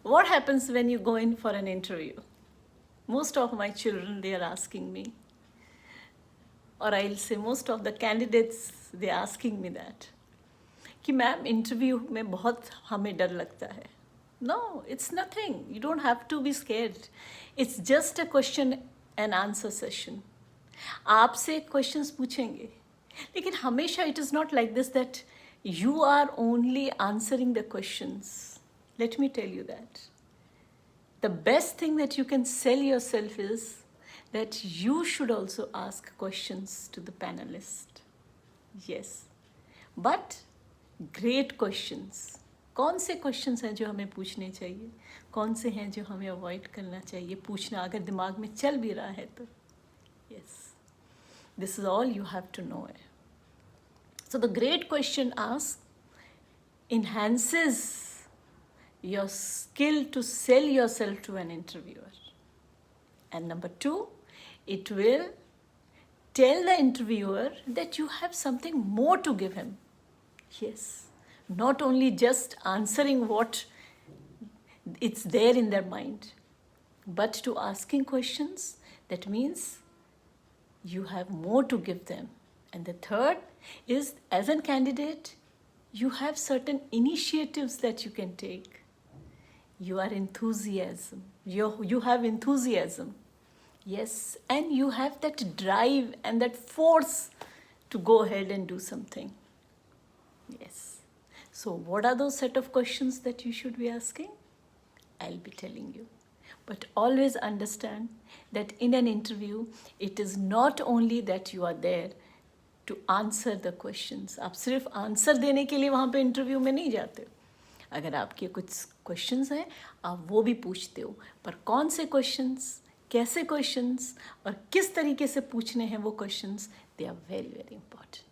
What happens when you go in for an interview? Most of my children, they are asking me, or I'll say most of the candidates, they are asking me that, कि ma'am interview में बहुत हमें डर लगता है. No, it's nothing. You don't have to be scared. It's just a question and answer session. आपसे questions पूछेंगे, लेकिन हमेशा it is not like this that you are only answering the questions. Let me tell you that the best thing that you can sell yourself is that you should also ask questions to the panelist. Yes, but great questions. कौन से questions हैं जो हमें पूछने चाहिए, कौन से हैं जो हमें अवॉइड करना चाहिए पूछना, अगर दिमाग में चल भी रहा है तो. Yes, this is all you have to know. So the great question asked enhances your skill to sell yourself to an interviewer. And number 2, it will tell the interviewer that you have something more to give him. Yes, not only just answering what it's there in their mind, but to asking questions, that means you have more to give them. And the third is, as a candidate, you have certain initiatives that you can take. You are enthusiasm. You have enthusiasm. Yes, and you have that drive and that force to go ahead and do something. Yes. So what are those set of questions that you should be asking? I'll be telling you. But always understand that in an interview, it is not only that you are there to answer the questions. आप सिर्फ answer देने के लिए वहाँ पे interview में नहीं जाते. अगर आपके कुछ क्वेश्चंस हैं आप वो भी पूछते हो, पर कौन से क्वेश्चंस, कैसे क्वेश्चंस और किस तरीके से पूछने हैं वो questions, they are very very important.